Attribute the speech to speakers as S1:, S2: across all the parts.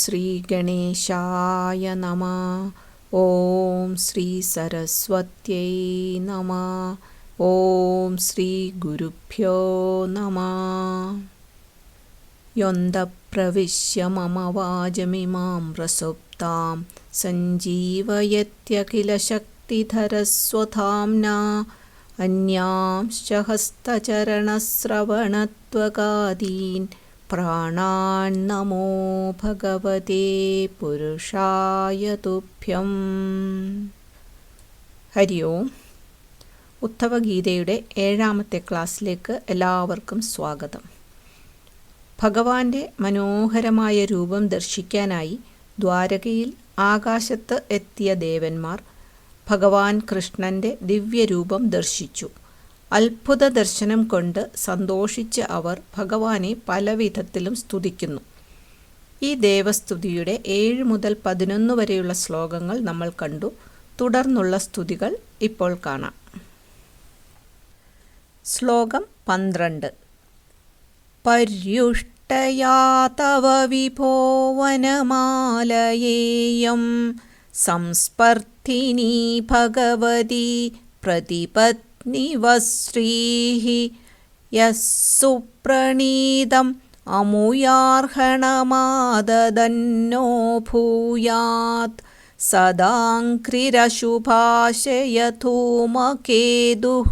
S1: ശ്രീ ഗണേശായ നമ. ഓം ശ്രീ സരസ്വത്यै നമ. ഓം ശ്രീ ഗുരുഭ്യോ നമ. യൊന്തപ്രവിശ്യ മമ വാചമിമാം പ്രസുപ്താം സഞ്ജീവയത്യഖിലശക്തിധരസ്വധാംനാ അന്യാംശ്ച ഹസ്തചരണശ്രവണത്വകാദീൻ പ്രാണാന്നമോ ഭഗവതേ പുരുഷായ തുഭ്യം. ഹരി ഓം. ഉദ്ധവഗീതയുടെ 7ാമത്തെ ക്ലാസ്സിലേക്ക് എല്ലാവർക്കും സ്വാഗതം. ഭഗവാന്റെ മനോഹരമായ രൂപം ദർശിക്കാനായി ദ്വാരകയിൽ ആകാശത്ത് എത്തിയ ദേവന്മാർ ഭഗവാൻ കൃഷ്ണൻ്റെ ദിവ്യരൂപം ദർശിച്ചു. അത്ഭുത ദർശനം കൊണ്ട് സന്തോഷിച്ച അവർ ഭഗവാനെ പലവിധത്തിലും സ്തുതിക്കുന്നു. ഈ ദേവസ്തുതിയുടെ 7 മുതൽ 11 വരെയുള്ള ശ്ലോകങ്ങൾ നമ്മൾ കണ്ടു. തുടർന്നുള്ള സ്തുതികൾ ഇപ്പോൾ കാണാം. ശ്ലോകം 12. പര്യുഷ്ടയാ തവ വിഭോ വനമാലയേയം സംസ്പർദ്ധിനി ഭഗവതി പ്രതിപത്നിവശ്രീഃ യസ്സുപ്രണീതം അമുയാർഹണമാദദന്നോ ഭൂയാത് സദാംഘ്രിരശുഭാശയധൂമകേതുഃ.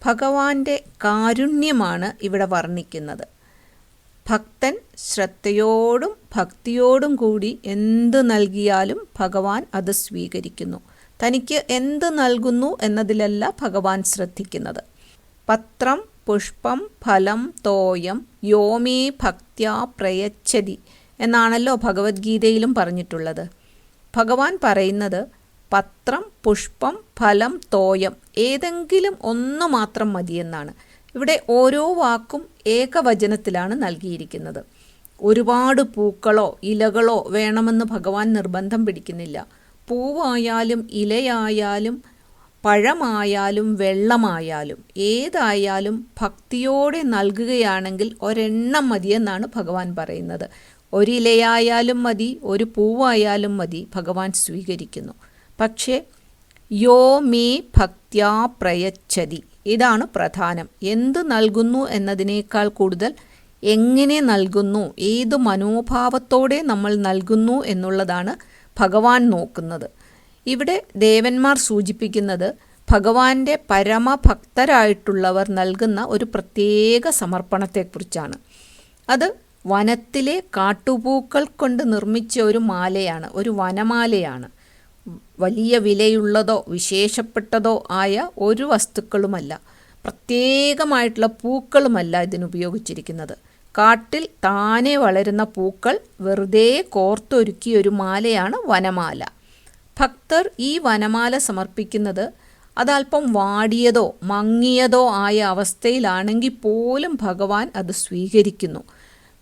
S1: ഭഗവാന്റെ കാരുണ്യമാണ് ഇവിടെ വർണ്ണിക്കുന്നത്. ഭക്തൻ ശ്രദ്ധയോടും ഭക്തിയോടും കൂടി എന്ത് നൽകിയാലും ഭഗവാൻ അത് സ്വീകരിക്കുന്നു. തനിക്ക് എന്ത് നൽകുന്നു എന്നതിലല്ല ഭഗവാൻ ശ്രദ്ധിക്കുന്നത്. പത്രം പുഷ്പം ഫലം തോയം യോമേ ഭക്ത്യാ പ്രയച്ഛതി എന്നാണല്ലോ ഭഗവത്ഗീതയിലും പറഞ്ഞിട്ടുള്ളത്. ഭഗവാൻ പറയുന്നത് പത്രം പുഷ്പം ഫലം തോയം ഏതെങ്കിലും ഒന്ന് മാത്രം മതിയെന്നാണ്. ഇവിടെ ഓരോ വാക്കും ഏകവചനത്തിലാണ് നൽകിയിരിക്കുന്നത്. ഒരുപാട് പൂക്കളോ ഇലകളോ വേണമെന്ന് ഭഗവാൻ നിർബന്ധം പിടിക്കുന്നില്ല. പൂവായാലും ഇലയായാലും പഴമായാലും വെള്ളമായാലും ഏതായാലും ഭക്തിയോടെ നൽകുകയാണെങ്കിൽ ഒരെണ്ണം മതിയെന്നാണ് ഭഗവാൻ പറയുന്നത്. ഒരിലയായാലും മതി, ഒരു പൂവായാലും മതി, ഭഗവാൻ സ്വീകരിക്കുന്നു. പക്ഷേ യോ മേ ഭക്ത്യാ പ്രയച്ഛതി, ഇതാണ് പ്രധാനം. എന്ത് നൽകുന്നു എന്നതിനേക്കാൾ കൂടുതൽ എങ്ങനെ നൽകുന്നു, ഏതു മനോഭാവത്തോടെ നമ്മൾ നൽകുന്നു എന്നുള്ളതാണ് ഭഗവാൻ നോക്കുന്നത്. ഇവിടെ ദേവന്മാർ സൂചിപ്പിക്കുന്നത് ഭഗവാന്റെ പരമഭക്തരായിട്ടുള്ളവർ നൽകുന്ന ഒരു പ്രത്യേക സമർപ്പണത്തെക്കുറിച്ചാണ്. അത് വനത്തിലെ കാട്ടുപൂക്കൾ കൊണ്ട് നിർമ്മിച്ച ഒരു മാലയാണ്, ഒരു വനമാലയാണ്. വലിയ വിലയുള്ളതോ വിശേഷപ്പെട്ടതോ ആയ ഒരു വസ്തുക്കളുമല്ല, പ്രത്യേകമായിട്ടുള്ള പൂക്കളുമല്ല ഇതിനുപയോഗിച്ചിരിക്കുന്നത്. കാട്ടിൽ താനെ വളരുന്ന പൂക്കൾ വെറുതെ കോർത്തൊരുക്കിയ ഒരു മാലയാണ് വനമാല. ഭക്തർ ഈ വനമാല സമർപ്പിക്കുന്നത് അതല്പം വാടിയതോ മങ്ങിയതോ ആയ അവസ്ഥയിലാണെങ്കിൽ പോലും ഭഗവാൻ അത് സ്വീകരിക്കുന്നു.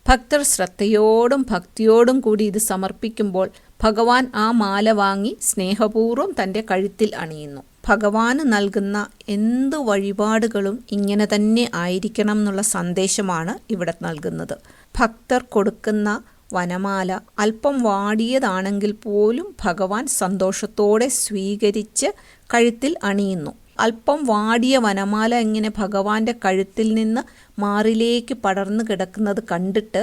S1: ഭക്തർ ശ്രദ്ധയോടും ഭക്തിയോടും കൂടി ഇത് സമർപ്പിക്കുമ്പോൾ ഭഗവാൻ ആ മാല വാങ്ങി സ്നേഹപൂർവ്വം തൻ്റെ കഴുത്തിൽ അണിയുന്നു. ഭഗവാന് നൽകുന്ന എന്ത് വഴിപാടുകളും ഇങ്ങനെ തന്നെ ആയിരിക്കണം എന്നുള്ള സന്ദേശമാണ് ഇവിടെ നൽകുന്നത്. ഭക്തർ കൊടുക്കുന്ന വനമാല അല്പം വാടിയതാണെങ്കിൽ പോലും ഭഗവാൻ സന്തോഷത്തോടെ സ്വീകരിച്ച് കഴുത്തിൽ അണിയുന്നു. അല്പം വാടിയ വനമാല ഇങ്ങനെ ഭഗവാന്റെ കഴുത്തിൽ നിന്ന് മാറിലേക്ക് പടർന്നു കിടക്കുന്നത് കണ്ടിട്ട്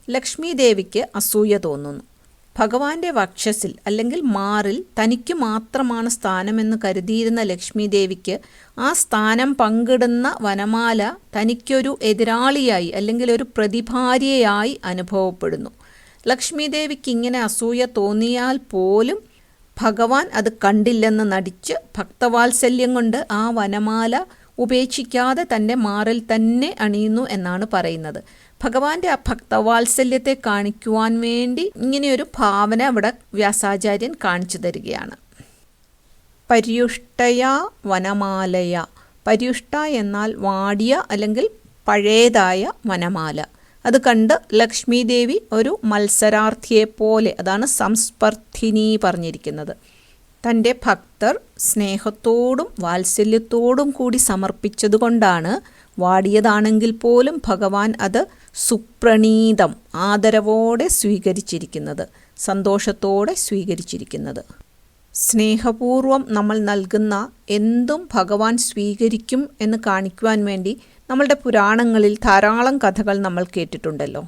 S1: ലക്ഷ്മി ദേവിക്ക് അസൂയ തോന്നുന്നു. ഭഗവാന്റെ വക്ഷസിൽ അല്ലെങ്കിൽ മാറിൽ തനിക്ക് മാത്രമാണ് സ്ഥാനമെന്ന് കരുതിയിരുന്ന ലക്ഷ്മി ദേവിക്ക് ആ സ്ഥാനം പങ്കിടുന്ന വനമാല തനിക്കൊരു എതിരാളിയായി അല്ലെങ്കിൽ ഒരു പ്രതിഭാര്യയായി അനുഭവപ്പെടുന്നു. ലക്ഷ്മി ദേവിക്ക് ഇങ്ങനെ അസൂയ തോന്നിയാൽ പോലും ഭഗവാൻ അത് കണ്ടില്ലെന്ന് നടിച്ച് ഭക്തവാത്സല്യം കൊണ്ട് ആ വനമാല ഉപേക്ഷിക്കാതെ തൻ്റെ മാറിൽ തന്നെ അണിയുന്നു എന്നാണ് പറയുന്നത്. ഭഗവാന്റെ ആ ഭക്തവാത്സല്യത്തെ കാണിക്കുവാൻ വേണ്ടി ഇങ്ങനെയൊരു ഭാവന അവിടെ വ്യാസാചാര്യൻ കാണിച്ചു തരികയാണ്. പര്യുഷ്ടയാ വനമാലയ. പര്യുഷ്ട എന്നാൽ വാടിയ അല്ലെങ്കിൽ പഴയതായ വനമാല. അത് കണ്ട് ലക്ഷ്മി ദേവി ഒരു മത്സരാർത്ഥിയെപ്പോലെ, അതാണ് സംസ്പർദ്ധിനി പറഞ്ഞിരിക്കുന്നത്. തൻ്റെ ഭക്തർ സ്നേഹത്തോടും വാത്സല്യത്തോടും കൂടി സമർപ്പിച്ചതുകൊണ്ടാണ് വാടിയതാണെങ്കിൽ പോലും ഭഗവാൻ അത് സുപ്രണീതം, ആദരവോടെ സ്വീകരിച്ചിരിക്കുന്നത്, സന്തോഷത്തോടെ സ്വീകരിച്ചിരിക്കുന്നത്. സ്നേഹപൂർവം നമ്മൾ നൽകുന്ന എന്തും ഭഗവാൻ സ്വീകരിക്കും എന്ന് കാണിക്കുവാൻ വേണ്ടി നമ്മളുടെ പുരാണങ്ങളിൽ ധാരാളം കഥകൾ നമ്മൾ കേട്ടിട്ടുണ്ടല്ലോ.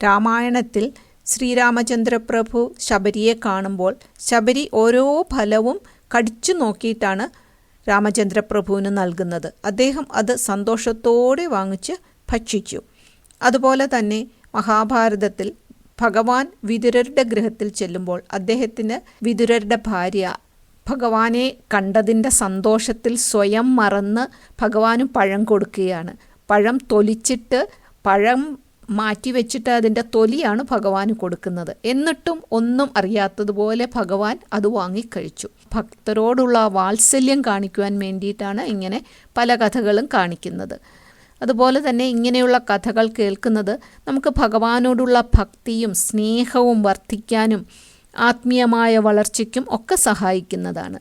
S1: രാമായണത്തിൽ ശ്രീരാമചന്ദ്രപ്രഭു ശബരിയെ കാണുമ്പോൾ ശബരി ഓരോ ഫലവും കടിച്ചു നോക്കിയിട്ടാണ് രാമചന്ദ്രപ്രഭുവിന് നൽകുന്നത്. അദ്ദേഹം അത് സന്തോഷത്തോടെ വാങ്ങിച്ച് ഭക്ഷിച്ചു. അതുപോലെ തന്നെ മഹാഭാരതത്തിൽ ഭഗവാൻ വിതുരരുടെ ഗൃഹത്തിൽ ചെല്ലുമ്പോൾ അദ്ദേഹത്തിന് വിതുരരുടെ ഭാര്യ ഭഗവാനെ കണ്ടതിൻ്റെ സന്തോഷത്തിൽ സ്വയം മറന്ന് ഭഗവാന് പഴം കൊടുക്കുകയാണ്. പഴം തൊലിച്ചിട്ട് പഴം മാറ്റിവെച്ചിട്ട് അതിൻ്റെ തൊലിയാണ് ഭഗവാന് കൊടുക്കുന്നത്. എന്നിട്ടും ഒന്നും അറിയാത്തതുപോലെ ഭഗവാൻ അത് വാങ്ങിക്കഴിച്ചു. ഭക്തരോടുള്ള വാത്സല്യം കാണിക്കുവാൻ വേണ്ടിയിട്ടാണ് ഇങ്ങനെ പല കഥകളും കാണിക്കുന്നത്. അതുപോലെ തന്നെ ഇങ്ങനെയുള്ള കഥകൾ കേൾക്കുന്നത് നമുക്ക് ഭഗവാനോടുള്ള ഭക്തിയും സ്നേഹവും വർദ്ധിക്കാനും ആത്മീയമായ വളർച്ചയ്ക്കും ഒക്കെ സഹായിക്കുന്നതാണ്.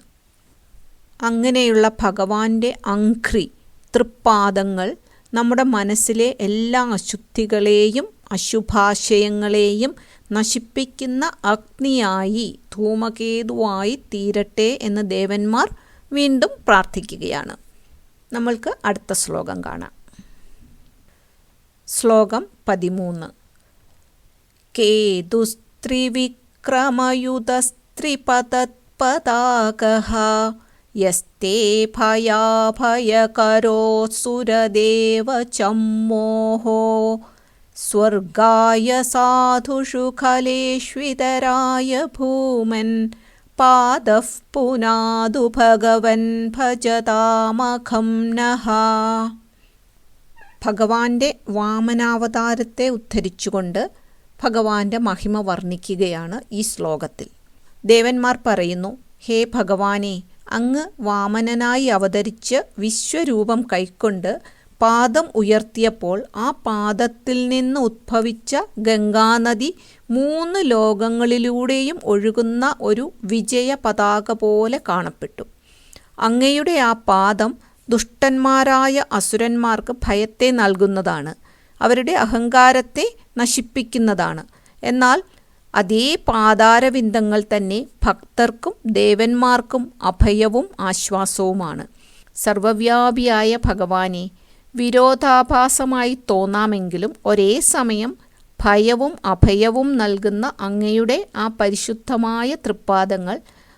S1: അങ്ങനെയുള്ള ഭഗവാന്റെ അംഘ്രി തൃപ്പാദങ്ങൾ നമ്മുടെ മനസ്സിലെ എല്ലാ അശുദ്ധികളെയും അശുഭാശയങ്ങളെയും നശിപ്പിക്കുന്ന അഗ്നിയായി ധൂമകേതുവായി തീരട്ടെ എന്ന് ദേവന്മാർ വീണ്ടും പ്രാർത്ഥിക്കുകയാണ്. നമ്മൾക്ക് അടുത്ത ശ്ലോകം കാണാം. ശ്ലോകം 13. കേതുസ്ത്രിവിക്രമയുതസ്ത്രിപതത്പതാകഃ യസ്തേ ഭയാഭയകരോത്സുരദേവ ചമ്മോഹോ സ്വർഗായ സാധുഷു ഖലേഷ്വിതരായ ഭൂമൻ പാദഃ പുനാദു ഭഗവൻ ഭജതാമഖം നഃ. ഭഗവാന്റെ വാമനാവതാരത്തെ ഉദ്ധരിച്ചുകൊണ്ട് ഭഗവാന്റെ മഹിമ വർണ്ണിക്കുകയാണ് ഈ ശ്ലോകത്തിൽ. ദേവന്മാർ പറയുന്നു, ഹേ ഭഗവാനെ, അങ്ങ് വാമനനായി അവതരിച്ച് വിശ്വരൂപം കൈക്കൊണ്ട് പാദം ഉയർത്തിയപ്പോൾ ആ പാദത്തിൽ നിന്ന് ഉദ്ഭവിച്ച ഗംഗാനദി 3 ലോകങ്ങളിലൂടെയും ഒഴുകുന്ന ഒരു വിജയ പതാക പോലെ കാണപ്പെട്ടു. അങ്ങയുടെ ആ പാദം ദുഷ്ടന്മാരായ അസുരന്മാർക്ക് ഭയത്തെ നൽകുന്നതാണ്, അവരുടെ അഹങ്കാരത്തെ നശിപ്പിക്കുന്നതാണ്. എന്നാൽ അതേ പാതാരവിന്ദങ്ങൾ തന്നെ ഭക്തർക്കും ദേവന്മാർക്കും അഭയവും ആശ്വാസവുമാണ്. സർവവ്യാപിയായ ഭഗവാനെ, വിരോധാഭാസമായി തോന്നാമെങ്കിലും ഒരേ സമയം ഭയവും അഭയവും നൽകുന്ന അങ്ങയുടെ ആ പരിശുദ്ധമായ തൃപ്പാദങ്ങൾ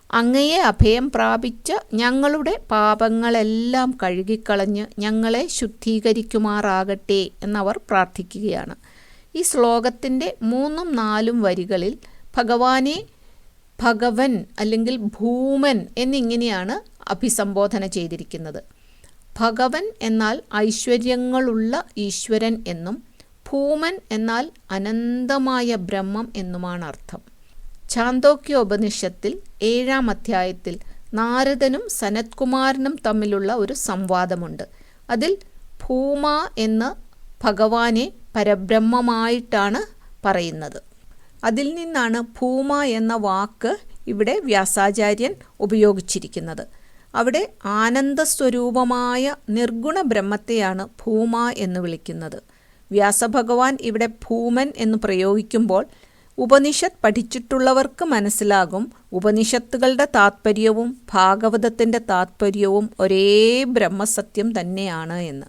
S1: അങ്ങയെ അഭയം പ്രാപിച്ച് ഞങ്ങളുടെ പാപങ്ങളെല്ലാം കഴുകിക്കളഞ്ഞ് ഞങ്ങളെ ശുദ്ധീകരിക്കുമാറാകട്ടെ എന്നവർ പ്രാർത്ഥിക്കുകയാണ്. ഈ ശ്ലോകത്തിൻ്റെ 3ഉം 4ഉം വരികളിൽ ഭഗവാനെ ഭഗവൻ അല്ലെങ്കിൽ ഭൂമൻ എന്നിങ്ങനെയാണ് അഭിസംബോധന ചെയ്തിരിക്കുന്നത്. ഭഗവൻ എന്നാൽ ഐശ്വര്യങ്ങളുള്ള ഈശ്വരൻ എന്നും ഭൂമൻ എന്നാൽ അനന്തമായ ബ്രഹ്മം എന്നുമാണ് അർത്ഥം. ഛാന്തോക്യോപനിഷത്തിൽ 7ാം അധ്യായത്തിൽ നാരദനും സനത്കുമാരനും തമ്മിലുള്ള ഒരു സംവാദമുണ്ട്. അതിൽ ഭൂമ എന്ന് ഭഗവാനെ പരബ്രഹ്മമായിട്ടാണ് പറയുന്നത്. അതിൽ നിന്നാണ് ഭൂമ എന്ന വാക്ക് ഇവിടെ വ്യാസാചാര്യൻ ഉപയോഗിച്ചിരിക്കുന്നത്. അവിടെ ആനന്ദസ്വരൂപമായ നിർഗുണ ബ്രഹ്മത്തെയാണ് ഭൂമ എന്ന് വിളിക്കുന്നത്. വ്യാസഭഗവാൻ ഇവിടെ ഭൂമൻ എന്ന് പ്രയോഗിക്കുമ്പോൾ ഉപനിഷത്ത് പഠിച്ചിട്ടുള്ളവർക്ക് മനസ്സിലാകും ഉപനിഷത്തുകളുടെ താത്പര്യവും ഭാഗവതത്തിൻ്റെ താത്പര്യവും ഒരേ ബ്രഹ്മസത്യം തന്നെയാണ് എന്ന്.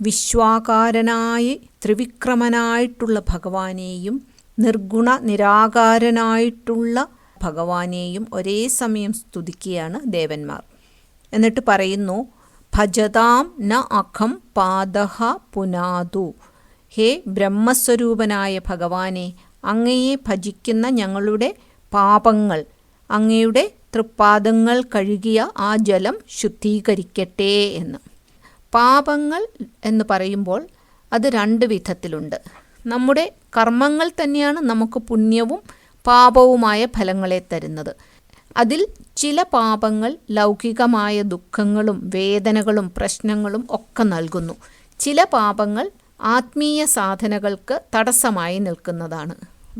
S1: വിശ്വാകാരനായി ത്രിവിക്രമനായിട്ടുള്ള ഭഗവാനെയും നിർഗുണ നിരാകാരനായിട്ടുള്ള ഭഗവാനെയും ഒരേ സമയം സ്തുതിക്കുകയാണ് ദേവന്മാർ. എന്നിട്ട് പറയുന്നു, ഭജതാം ന അഖം പാദഃ പുനാതു. ഹേ ബ്രഹ്മസ്വരൂപനായ ഭഗവാനെ, അങ്ങയെ ഭജിക്കുന്ന ഞങ്ങളുടെ പാപങ്ങൾ അങ്ങയുടെ തൃപ്പാദങ്ങൾ കഴുകിയ ആ ജലം ശുദ്ധീകരിക്കട്ടെ എന്ന്. പാപങ്ങൾ എന്ന് പറയുമ്പോൾ അത് 2 വിധത്തിലുണ്ട്. നമ്മുടെ കർമ്മങ്ങൾ തന്നെയാണ് നമുക്ക് പുണ്യവും പാപവുമായ ഫലങ്ങളെ തരുന്നത്. അതിൽ ചില പാപങ്ങൾ ലൗകികമായ ദുഃഖങ്ങളും വേദനകളും പ്രശ്നങ്ങളും ഒക്കെ നൽകുന്നു. ചില പാപങ്ങൾ ആത്മീയ സാധനകൾക്ക് തടസ്സമായി നിൽക്കുന്നതാണ്.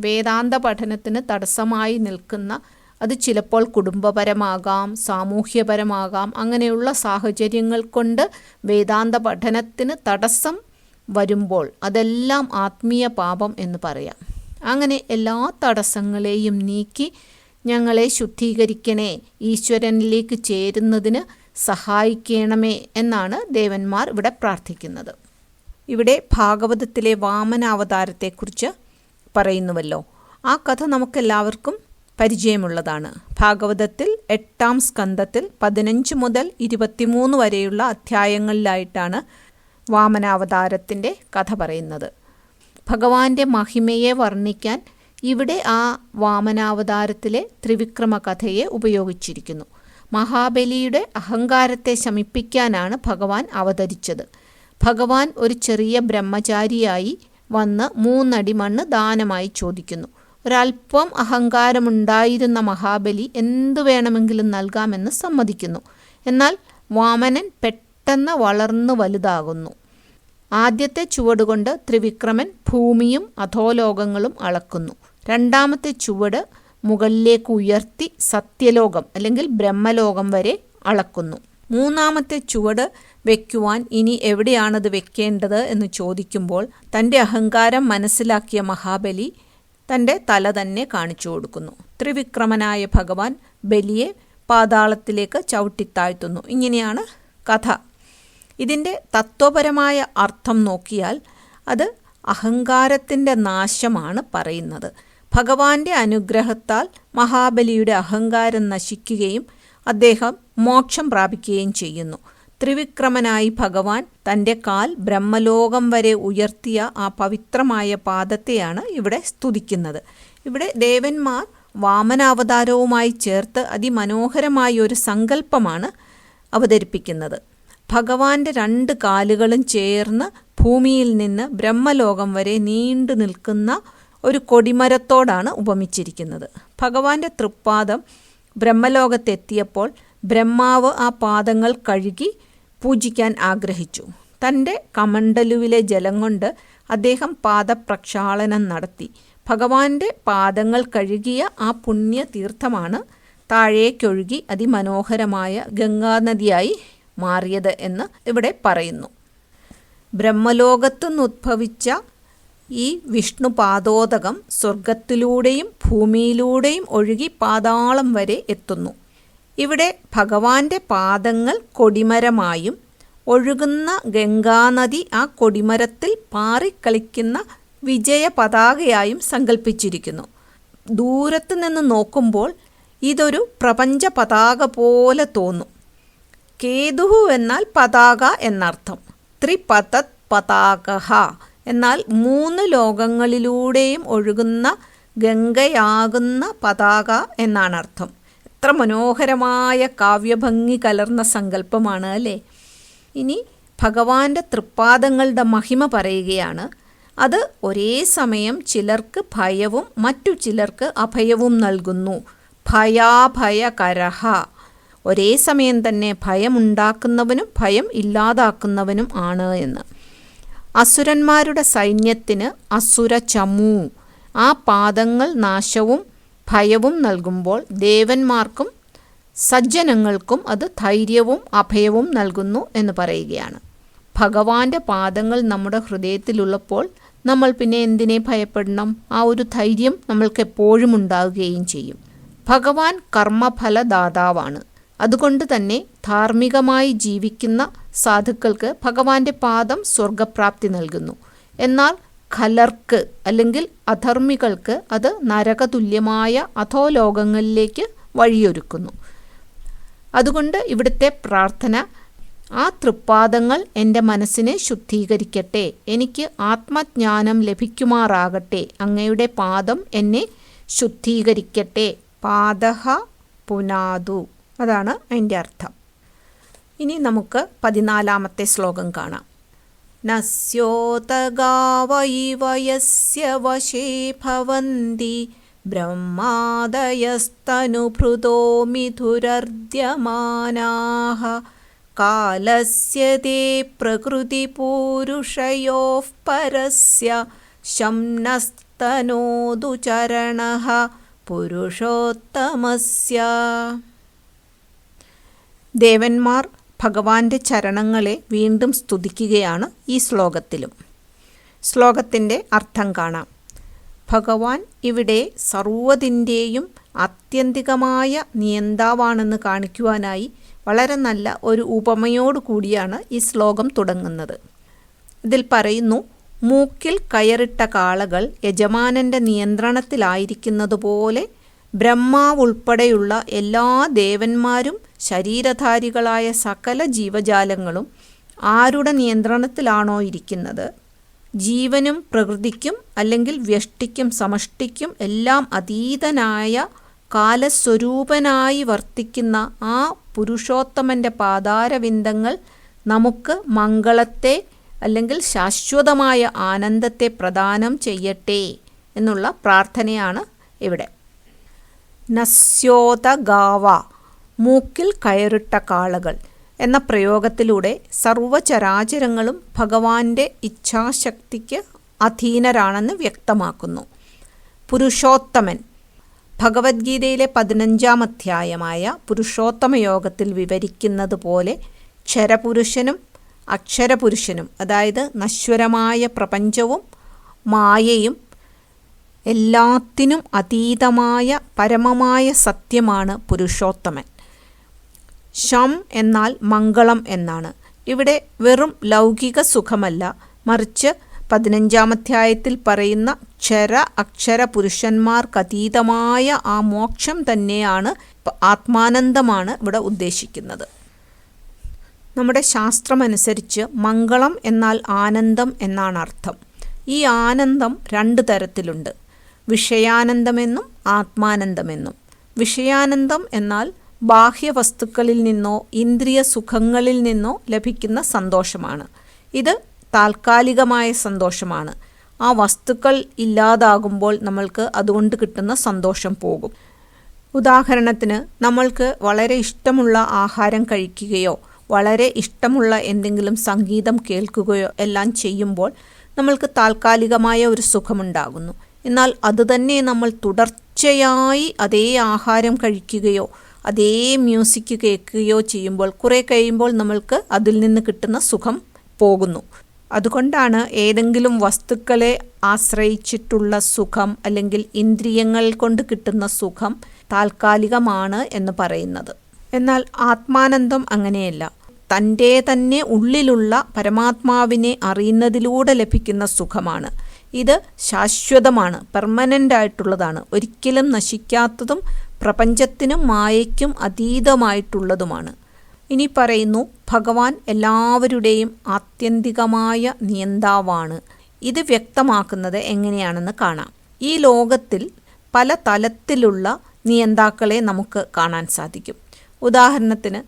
S1: വേദാന്ത പഠനത്തിന് തടസ്സമായി നിൽക്കുന്ന അത് ചിലപ്പോൾ കുടുംബപരമാകാം, സാമൂഹ്യപരമാകാം. അങ്ങനെയുള്ള സാഹചര്യങ്ങൾ കൊണ്ട് വേദാന്ത പഠനത്തിന് തടസ്സം വരുമ്പോൾ അതെല്ലാം ആത്മീയ പാപം എന്ന് പറയാം. അങ്ങനെ എല്ലാ തടസ്സങ്ങളെയും നീക്കി ഞങ്ങളെ ശുദ്ധീകരിക്കണേ, ഈശ്വരനിലേക്ക് ചേരുന്നതിന് സഹായിക്കണമേ എന്നാണ് ദേവന്മാർ ഇവിടെ പ്രാർത്ഥിക്കുന്നത്. ഇവിടെ ഭാഗവതത്തിലെ വാമനാവതാരത്തെക്കുറിച്ച് പറയുന്നുവല്ലോ. ആ കഥ നമുക്കെല്ലാവർക്കും പരിചയമുള്ളതാണ്. ഭാഗവതത്തിൽ 8-ാം സ്കന്ധത്തിൽ 15 മുതൽ 23 വരെയുള്ള അധ്യായങ്ങളിലായിട്ടാണ് വാമനാവതാരത്തിൻ്റെ കഥ പറയുന്നത്. ഭഗവാന്റെ മഹിമയെ വർണ്ണിക്കാൻ ഇവിടെ ആ വാമനാവതാരത്തിലെ ത്രിവിക്രമ കഥയെ ഉപയോഗിച്ചിരിക്കുന്നു. മഹാബലിയുടെ അഹങ്കാരത്തെ ശമിപ്പിക്കാനാണ് ഭഗവാൻ അവതരിച്ചത്. ഭഗവാൻ ഒരു ചെറിയ ബ്രഹ്മചാരിയായി വന്ന് 3 അടി മണ്ണ് ദാനമായി ചോദിക്കുന്നു. ഒരൽപ്പം അഹങ്കാരമുണ്ടായിരുന്ന മഹാബലി എന്തു വേണമെങ്കിലും നൽകാമെന്ന് സമ്മതിക്കുന്നു. എന്നാൽ വാമനൻ പെട്ടെന്ന് വളർന്നു വലുതാകുന്നു. ആദ്യത്തെ ചുവടുകൊണ്ട് ത്രിവിക്രമൻ ഭൂമിയും അധോലോകങ്ങളും അളക്കുന്നു. 2ാമത്തെ ചുവട് മുകളിലേക്ക് ഉയർത്തി സത്യലോകം അല്ലെങ്കിൽ ബ്രഹ്മലോകം വരെ അളക്കുന്നു. 3ാമത്തെ ചുവട് വയ്ക്കുവാൻ ഇനി എവിടെയാണത് വെക്കേണ്ടത് എന്ന് ചോദിക്കുമ്പോൾ തൻ്റെ അഹങ്കാരം മനസ്സിലാക്കിയ മഹാബലി തൻ്റെ തല തന്നെ കാണിച്ചു കൊടുക്കുന്നു. ത്രിവിക്രമനായ ഭഗവാൻ ബലിയെ പാതാളത്തിലേക്ക് ചവിട്ടിത്താഴ്ത്തുന്നു. ഇങ്ങനെയാണ് കഥ. ഇതിൻ്റെ തത്വപരമായ അർത്ഥം നോക്കിയാൽ അത് അഹങ്കാരത്തിൻ്റെ നാശമാണ് പറയുന്നത്. ഭഗവാന്റെ അനുഗ്രഹത്താൽ മഹാബലിയുടെ അഹങ്കാരം നശിക്കുകയും അദ്ദേഹം മോക്ഷം പ്രാപിക്കുകയും ചെയ്യുന്നു. ത്രിവിക്രമനായി ഭഗവാൻ തൻ്റെ കാൽ ബ്രഹ്മലോകം വരെ ഉയർത്തിയ ആ പവിത്രമായ പാദത്തെയാണ് ഇവിടെ സ്തുതിക്കുന്നത്. ഇവിടെ ദേവന്മാർ വാമനാവതാരവുമായി ചേർത്ത് അതിമനോഹരമായ ഒരു സങ്കല്പമാണ് അവതരിപ്പിക്കുന്നത്. ഭഗവാന്റെ 2 കാലുകളും ചേർന്ന് ഭൂമിയിൽ നിന്ന് ബ്രഹ്മലോകം വരെ നീണ്ടു നിൽക്കുന്ന ഒരു കൊടിമരത്തോടാണ് ഉപമിച്ചിരിക്കുന്നത്. ഭഗവാന്റെ തൃപ്പാദം ബ്രഹ്മലോകത്തെത്തിയപ്പോൾ ബ്രഹ്മാവ് ആ പാദങ്ങൾ കഴുകി പൂജിക്കാൻ ആഗ്രഹിച്ചു. തൻ്റെ കമണ്ഡലുവിലെ ജലം കൊണ്ട് അദ്ദേഹം പാദപ്രക്ഷാളനം നടത്തി. ഭഗവാന്റെ പാദങ്ങൾ കഴുകിയ ആ പുണ്യ തീർത്ഥമാണ് താഴേക്കൊഴുകി അതിമനോഹരമായ ഗംഗാനദിയായി മാറിയത് എന്ന് ഇവിടെ പറയുന്നു. ബ്രഹ്മലോകത്തുനിന്നുദ്ഭവിച്ച ഈ വിഷ്ണു പാദോദകം സ്വർഗത്തിലൂടെയും ഭൂമിയിലൂടെയും ഒഴുകി പാതാളം വരെ എത്തുന്നു. ഇവിടെ ഭഗവാന്റെ പാദങ്ങൾ കൊടിമരമായും ഒഴുകുന്ന ഗംഗാനദി ആ കൊടിമരത്തിൽ പാറിക്കളിക്കുന്ന വിജയ പതാകയായും സങ്കല്പിച്ചിരിക്കുന്നു. ദൂരത്ത് നിന്ന് നോക്കുമ്പോൾ ഇതൊരു പ്രപഞ്ച പതാക പോലെ തോന്നും. കേതുഹു എന്നാൽ പതാക എന്നർത്ഥം. ത്രിപതത് പതാകഃ എന്നാൽ 3 ലോകങ്ങളിലൂടെയും ഒഴുകുന്ന ഗംഗയാകുന്ന പതാക എന്നാണ് അർത്ഥം. എത്ര മനോഹരമായ കാവ്യഭംഗി കലർന്ന സങ്കല്പമാണ് അല്ലേ? ഇനി ഭഗവാന്റെ തൃപ്പാദങ്ങളുടെ മഹിമ പറയുകയാണ്. അത് ഒരേ സമയം ചിലർക്ക് ഭയവും മറ്റു ചിലർക്ക് അഭയവും നൽകുന്നു. ഭയാഭയകരഃ ഒരേ സമയം തന്നെ ഭയമുണ്ടാക്കുന്നവനും ഭയം ഇല്ലാതാക്കുന്നവനും ആണ് എന്ന്. അസുരന്മാരുടെ സൈന്യത്തിന് അസുരചമൂ ആ പാദങ്ങൾ നാശവും ഭയവും നൽകുമ്പോൾ ദേവന്മാർക്കും സജ്ജനങ്ങൾക്കും അത് ധൈര്യവും അഭയവും നൽകുന്നു എന്ന് പറയുകയാണ്. ഭഗവാന്റെ പാദങ്ങൾ നമ്മുടെ ഹൃദയത്തിലുള്ളപ്പോൾ നമ്മൾ പിന്നെ എന്തിനെ ഭയപ്പെടണം? ആ ഒരു ധൈര്യം നമ്മൾക്ക് എപ്പോഴും ഉണ്ടാവുകയും ചെയ്യും. ഭഗവാൻ കർമ്മഫലദാതാവാണ്. അതുകൊണ്ട് തന്നെ ധാർമ്മികമായി ജീവിക്കുന്ന സാധുക്കൾക്ക് ഭഗവാന്റെ പാദം സ്വർഗപ്രാപ്തി നൽകുന്നു. എന്നാൽ ഖലർക്ക് അല്ലെങ്കിൽ അധർമ്മികൾക്ക് അത് നരകതുല്യമായ അധോലോകങ്ങളിലേക്ക് വഴിയൊരുക്കുന്നു. അതുകൊണ്ട് ഇവിടുത്തെ പ്രാർത്ഥന, ആ തൃപ്പാദങ്ങൾ എൻ്റെ മനസ്സിനെ ശുദ്ധീകരിക്കട്ടെ, എനിക്ക് ആത്മജ്ഞാനം ലഭിക്കുമാറാകട്ടെ, അങ്ങയുടെ പാദം എന്നെ ശുദ്ധീകരിക്കട്ടെ. പാദഃ പുനാതു, അതാണ് അതിൻ്റെ അർത്ഥം. ഇനി നമുക്ക് 14ാമത്തെ ശ്ലോകം കാണാം. നസ്യോതഗാവൈവയസ്യ വശേ ഭവന്തി ബ്രഹ്മാദയസ്തനുഭൃതോ മിഥുരർദ്യമാനാഃ കാലസ്യ തേ പ്രകൃതിപൂരുഷയോഃ പരസ്യ ശംനസ്തനോതു ചരണഃ പുരുഷോത്തമസ്യ. ദേവന്മാർ ഭഗവാന്റെ ചരണങ്ങളെ വീണ്ടും സ്തുതിക്കുകയാണ് ഈ ശ്ലോകത്തിലും. ശ്ലോകത്തിൻ്റെ അർത്ഥം കാണാം. ഭഗവാൻ ഇവിടെ സർവ്വതിൻ്റെയും ആത്യന്തികമായ നിയന്താവാണെന്ന് കാണിക്കുവാനായി വളരെ നല്ല ഒരു ഉപമയോട് കൂടിയാണ് ഈ ശ്ലോകം തുടങ്ങുന്നത്. ഇതിൽ പറയുന്നു, മൂക്കിൽ കയറിട്ട കാളകൾ യജമാനൻ്റെ നിയന്ത്രണത്തിലായിരിക്കുന്നതുപോലെ ബ്രഹ്മാവുൾപ്പെടെയുള്ള എല്ലാ ദേവന്മാരും ശരീരധാരികളായ സകല ജീവജാലങ്ങളും ആരുടെ നിയന്ത്രണത്തിലാണോ ഇരിക്കുന്നത്, ജീവനും പ്രകൃതിക്കും അല്ലെങ്കിൽ വ്യഷ്ടിക്കും സമഷ്ടിക്കും എല്ലാം അതീതനായ കാലസ്വരൂപനായി വർത്തിക്കുന്ന ആ പുരുഷോത്തമൻ്റെ പാതാരവിന്ദങ്ങൾ നമുക്ക് മംഗളത്തെ അല്ലെങ്കിൽ ശാശ്വതമായ ആനന്ദത്തെ പ്രദാനം ചെയ്യട്ടെ എന്നുള്ള പ്രാർത്ഥനയാണ് ഇവിടെ. നസ്യോതഗാവ, മൂക്കിൽ കയറിട്ട കാളകൾ എന്ന പ്രയോഗത്തിലൂടെ സർവചരാചരങ്ങളും ഭഗവാന്റെ ഇച്ഛാശക്തിക്ക് അധീനരാണെന്ന് വ്യക്തമാക്കുന്നു. പുരുഷോത്തമൻ, ഭഗവത്ഗീതയിലെ 15-ാം അധ്യായമായ പുരുഷോത്തമയോഗത്തിൽ വിവരിക്കുന്നത് പോലെ ക്ഷരപുരുഷനും അക്ഷരപുരുഷനും, അതായത് നശ്വരമായ പ്രപഞ്ചവും മായയും എല്ലാത്തിനും അതീതമായ പരമമായ സത്യമാണ് പുരുഷോത്തമൻ. ശം എന്നാൽ മംഗളം എന്നാണ്. ഇവിടെ വെറും ലൗകിക സുഖമല്ല, മറിച്ച് 15-ാം അധ്യായത്തിൽ പറയുന്ന ക്ഷര അക്ഷര പുരുഷന്മാർക്കതീതമായ ആ മോക്ഷം തന്നെയാണ്, ആത്മാനന്ദമാണ് ഇവിടെ ഉദ്ദേശിക്കുന്നത്. നമ്മുടെ ശാസ്ത്രമനുസരിച്ച് മംഗളം എന്നാൽ ആനന്ദം എന്നാണ് അർത്ഥം. ഈ ആനന്ദം 2 തരത്തിലുണ്ട്, വിഷയാനന്ദമെന്നും ആത്മാനന്ദമെന്നും. വിഷയാനന്ദം എന്നാൽ ബാഹ്യവസ്തുക്കളിൽ നിന്നോ ഇന്ദ്രിയ സുഖങ്ങളിൽ നിന്നോ ലഭിക്കുന്ന സന്തോഷമാണ്. ഇത് താൽക്കാലികമായ സന്തോഷമാണ്. ആ വസ്തുക്കൾ ഇല്ലാതാകുമ്പോൾ നമ്മൾക്ക് അതുകൊണ്ട് കിട്ടുന്ന സന്തോഷം പോകും. ഉദാഹരണത്തിന്, നമ്മൾക്ക് വളരെ ഇഷ്ടമുള്ള ആഹാരം കഴിക്കുകയോ വളരെ ഇഷ്ടമുള്ള എന്തെങ്കിലും സംഗീതം കേൾക്കുകയോ എല്ലാം ചെയ്യുമ്പോൾ നമ്മൾക്ക് താൽക്കാലികമായ ഒരു സുഖമുണ്ടാകുന്നു. എന്നാൽ അതുതന്നെ നമ്മൾ തുടർച്ചയായി അതേ ആഹാരം കഴിക്കുകയോ അതേ മ്യൂസിക് കേൾക്കുകയോ ചെയ്യുമ്പോൾ കുറേ കഴിയുമ്പോൾ നമ്മൾക്ക് അതിൽ നിന്ന് കിട്ടുന്ന സുഖം പോകുന്നു. അതുകൊണ്ടാണ് ഏതെങ്കിലും വസ്തുക്കളെ ആശ്രയിച്ചിട്ടുള്ള സുഖം അല്ലെങ്കിൽ ഇന്ദ്രിയങ്ങൾ കൊണ്ട് കിട്ടുന്ന സുഖം താൽക്കാലികമാണ് എന്ന് പറയുന്നത്. എന്നാൽ ആത്മാനന്ദം അങ്ങനെയല്ല. തൻ്റെ തന്നെ ഉള്ളിലുള്ള പരമാത്മാവിനെ അറിയുന്നതിലൂടെ ലഭിക്കുന്ന സുഖമാണ്. ഇത് ശാശ്വതമാണ്, പെർമനൻ്റ് ആയിട്ടുള്ളതാണ്, ഒരിക്കലും നശിക്കാത്തതും പ്രപഞ്ചത്തിനും മായയ്ക്കും അതീതമായിട്ടുള്ളതുമാണ്. ഇനി പറയുന്നു, ഭഗവാൻ എല്ലാവരുടെയും ആത്യന്തികമായ നിയന്താവാണ്. ഇത് വ്യക്തമാക്കുന്നത് എങ്ങനെയാണെന്ന് കാണാം. ഈ ലോകത്തിൽ പല തലത്തിലുള്ള നിയന്താക്കളെ നമുക്ക് കാണാൻ സാധിക്കും. ഉദാഹരണത്തിന്,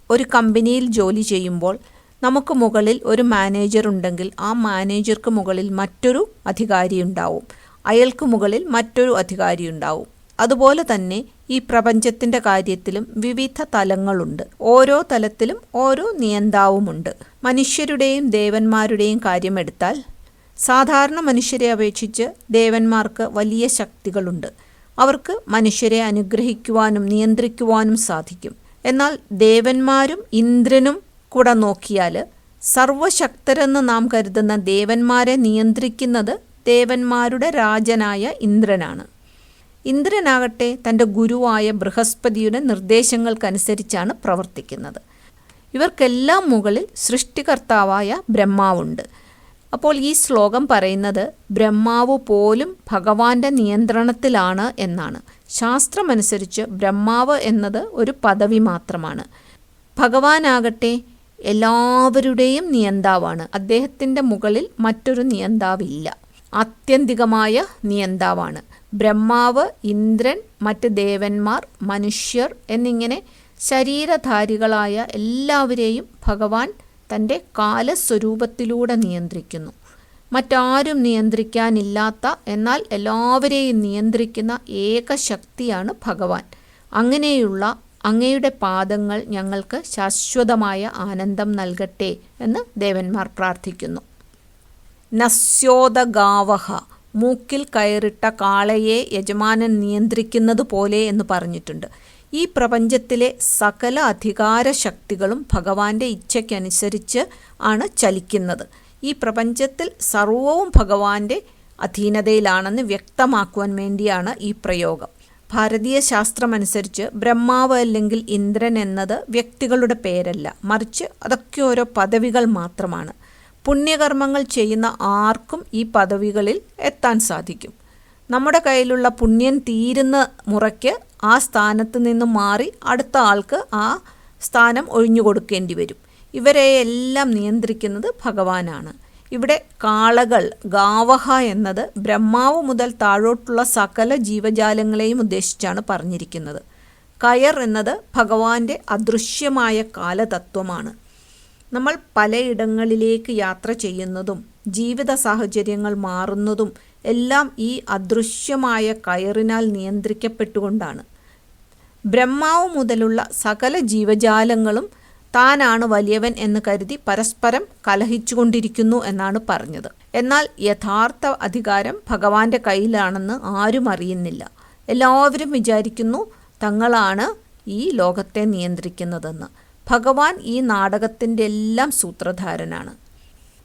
S1: ഒരു കമ്പനിയിൽ ജോലി ചെയ്യുമ്പോൾ നമുക്ക് മുകളിൽ ഒരു മാനേജർ ഉണ്ടെങ്കിൽ ആ മാനേജർക്ക് മുകളിൽ മറ്റൊരു അധികാരി ഉണ്ടാവും, അയാൾക്ക് മുകളിൽ മറ്റൊരു അധികാരി ഉണ്ടാവും. അതുപോലെ തന്നെ ഈ പ്രപഞ്ചത്തിൻ്റെ കാര്യത്തിലും വിവിധ തലങ്ങളുണ്ട്. ഓരോ തലത്തിലും ഓരോ നിയന്താവുമുണ്ട്. മനുഷ്യരുടെയും ദേവന്മാരുടെയും കാര്യമെടുത്താൽ സാധാരണ മനുഷ്യരെ അപേക്ഷിച്ച് ദേവന്മാർക്ക് വലിയ ശക്തികളുണ്ട്. അവർക്ക് മനുഷ്യരെ അനുഗ്രഹിക്കുവാനും നിയന്ത്രിക്കുവാനും സാധിക്കും. എന്നാൽ ദേവന്മാരും ഇന്ദ്രനും കൂടെ നോക്കിയാൽ സർവശക്തരെന്ന് നാം കരുതുന്ന ദേവന്മാരെ നിയന്ത്രിക്കുന്നത് ദേവന്മാരുടെ രാജനായ ഇന്ദ്രനാണ്. ഇന്ദ്രനാകട്ടെ തൻ്റെ ഗുരുവായ ബൃഹസ്പതിയുടെ നിർദ്ദേശങ്ങൾക്കനുസരിച്ചാണ് പ്രവർത്തിക്കുന്നത്. ഇവർക്കെല്ലാം മുകളിൽ സൃഷ്ടികർത്താവായ ബ്രഹ്മാവുണ്ട്. അപ്പോൾ ഈ ശ്ലോകം പറയുന്നത് ബ്രഹ്മാവ് പോലും ഭഗവാന്റെ നിയന്ത്രണത്തിലാണ് എന്നാണ്. ശാസ്ത്രമനുസരിച്ച് ബ്രഹ്മാവ് എന്നത് ഒരു പദവി മാത്രമാണ്. ഭഗവാനാകട്ടെ എല്ലാവരുടെയും നിയന്താവാണ്. അദ്ദേഹത്തിൻ്റെ മുകളിൽ മറ്റൊരു നിയന്താവില്ല. ആത്യന്തികമായ നിയന്താവാണ്. ബ്രഹ്മാവ്, ഇന്ദ്രൻ, മറ്റ് ദേവന്മാർ, മനുഷ്യർ എന്നിങ്ങനെ ശരീരധാരികളായ എല്ലാവരെയും ഭഗവാൻ തൻ്റെ കാലസ്വരൂപത്തിലൂടെ നിയന്ത്രിക്കുന്നു. മറ്റാരും നിയന്ത്രിക്കാനില്ലാത്ത എന്നാൽ എല്ലാവരെയും നിയന്ത്രിക്കുന്ന ഏക ശക്തിയാണ് ഭഗവാൻ. അങ്ങനെയുള്ള അങ്ങയുടെ പാദങ്ങൾ ഞങ്ങൾക്ക് ശാശ്വതമായ ആനന്ദം നൽകട്ടെ എന്ന് ദേവന്മാർ പ്രാർത്ഥിക്കുന്നു. നസ്യോദഗാവഹ, മൂക്കിൽ കയറിട്ട കാളയെ യജമാനൻ നിയന്ത്രിക്കുന്നത് പോലെ എന്ന് പറഞ്ഞിട്ടുണ്ട്. ഈ പ്രപഞ്ചത്തിലെ സകല അധികാര ശക്തികളും ഭഗവാന്റെ ഇച്ഛയ്ക്കനുസരിച്ച് ആണ് ചലിക്കുന്നത്. ഈ പ്രപഞ്ചത്തിൽ സർവവും ഭഗവാന്റെ അധീനതയിലാണെന്ന് വ്യക്തമാക്കുവാൻ വേണ്ടിയാണ് ഈ പ്രയോഗം. ഭാരതീയ ശാസ്ത്രമനുസരിച്ച് ബ്രഹ്മാവ് അല്ലെങ്കിൽ ഇന്ദ്രൻ എന്നത് വ്യക്തികളുടെ പേരല്ല, മറിച്ച് അതൊക്കെ ഓരോ പദവികൾ മാത്രമാണ്. പുണ്യകർമ്മങ്ങൾ ചെയ്യുന്ന ആർക്കും ഈ പദവികളിൽ എത്താൻ സാധിക്കും. നമ്മുടെ കയ്യിലുള്ള പുണ്യം തീരുന്ന മുറയ്ക്ക് ആ സ്ഥാനത്ത് നിന്നും മാറി അടുത്ത ആൾക്ക് ആ സ്ഥാനം ഒഴിഞ്ഞു കൊടുക്കേണ്ടി വരും. ഇവരെയെല്ലാം നിയന്ത്രിക്കുന്നത് ഭഗവാനാണ്. ഇവിടെ കാളകൾ, ഗാവഹ എന്നത് ബ്രഹ്മാവ് മുതൽ താഴോട്ടുള്ള സകല ജീവജാലങ്ങളെയും ഉദ്ദേശിച്ചാണ് പറഞ്ഞിരിക്കുന്നത്. കയർ എന്നത് ഭഗവാന്റെ അദൃശ്യമായ കാലതത്വമാണ്. നമ്മൾ പലയിടങ്ങളിലേക്ക് യാത്ര ചെയ്യുന്നതും ജീവിത സാഹചര്യങ്ങൾ മാറുന്നതും എല്ലാം ഈ അദൃശ്യമായ കയറിനാൽ നിയന്ത്രിക്കപ്പെട്ടുകൊണ്ടാണ്. ബ്രഹ്മാവ് മുതലുള്ള സകല ജീവജാലങ്ങളും താനാണ് വലിയവൻ എന്ന് കരുതി പരസ്പരം കലഹിച്ചുകൊണ്ടിരിക്കുന്നു എന്നാണ് പറഞ്ഞത്. എന്നാൽ യഥാർത്ഥ അധികാരം ഭഗവാന്റെ കയ്യിലാണെന്ന് ആരും അറിയുന്നില്ല. എല്ലാവരും വിചാരിക്കുന്നു തങ്ങളാണ് ഈ ലോകത്തെ നിയന്ത്രിക്കുന്നതെന്ന്. ഭഗവാൻ ഈ നാടകത്തിൻ്റെ എല്ലാം സൂത്രധാരനാണ്.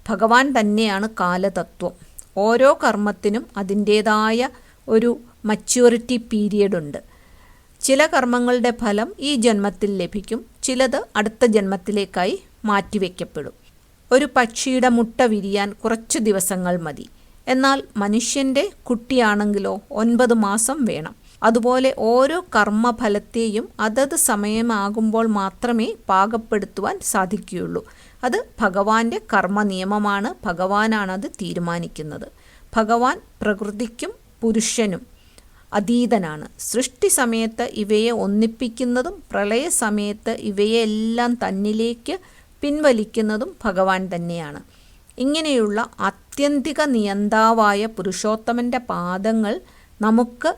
S1: ഭഗവാൻ തന്നെയാണ് കാലതത്വം. ഓരോ കർമ്മത്തിനും അതിൻ്റേതായ ഒരു മച്യൂരിറ്റി പീരിയഡ് ഉണ്ട്. ചില കർമ്മങ്ങളുടെ ഫലം ഈ ജന്മത്തിൽ ലഭിക്കും, ചിലത് അടുത്ത ജന്മത്തിലേക്കായി മാറ്റിവെക്കപ്പെടും. ഒരു പക്ഷിയുടെ മുട്ട വിരിയാൻ കുറച്ച് ദിവസങ്ങൾ മതി. എന്നാൽ മനുഷ്യൻ്റെ കുട്ടിയാണെങ്കിലോ 9 മാസം വേണം. അതുപോലെ ഓരോ കർമ്മഫലത്തെയും അതത് സമയമാകുമ്പോൾ മാത്രമേ പാകപ്പെടുത്തുവാൻ സാധിക്കുകയുള്ളൂ. അത് ഭഗവാന്റെ കർമ്മ നിയമമാണ്. ഭഗവാനാണത് തീരുമാനിക്കുന്നത്. ഭഗവാൻ പ്രകൃതിക്കും പുരുഷനും അതീതനാണ്. സൃഷ്ടി സമയത്ത് ഇവയെ ഒന്നിപ്പിക്കുന്നതും പ്രളയസമയത്ത് ഇവയെല്ലാം തന്നിലേക്ക് പിൻവലിക്കുന്നതും ഭഗവാൻ തന്നെയാണ്. ഇങ്ങനെയുള്ള ആത്യന്തിക നിയന്താവായ പുരുഷോത്തമൻ്റെ പാദങ്ങൾ നമുക്ക്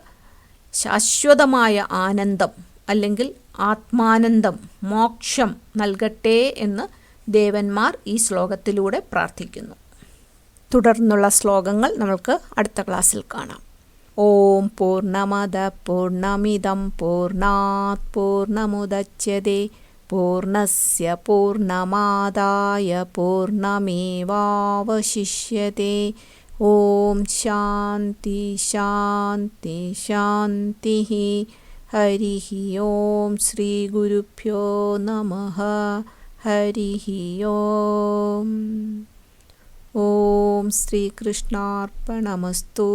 S1: ശാശ്വതമായ ആനന്ദം അല്ലെങ്കിൽ ആത്മാനന്ദം, മോക്ഷം നൽകട്ടെ എന്ന് ദേവന്മാർ ഈ ശ്ലോകത്തിലൂടെ പ്രാർത്ഥിക്കുന്നു. തുടർന്നുള്ള ശ്ലോകങ്ങൾ നമുക്ക് അടുത്ത ക്ലാസ്സിൽ കാണാം. ഓം പൂർണ്ണമദ പൂർണ്ണമിദം പൂർണ്ണാത് പൂർണ്ണമുദച്യതേ പൂർണ്ണസ്യ പൂർണ്ണമാദായ പൂർണ്ണമേവാവശിഷ്യതേ. ഓം ശാന്തി ശാന്തി ശാന്തി. ഹരി ഓം ശ്രീ ഗുരുഭ്യോ നമഃ. ഹരി ഓം. ഓം ശ്രീകൃഷ്ണാർപ്പണമസ്തു.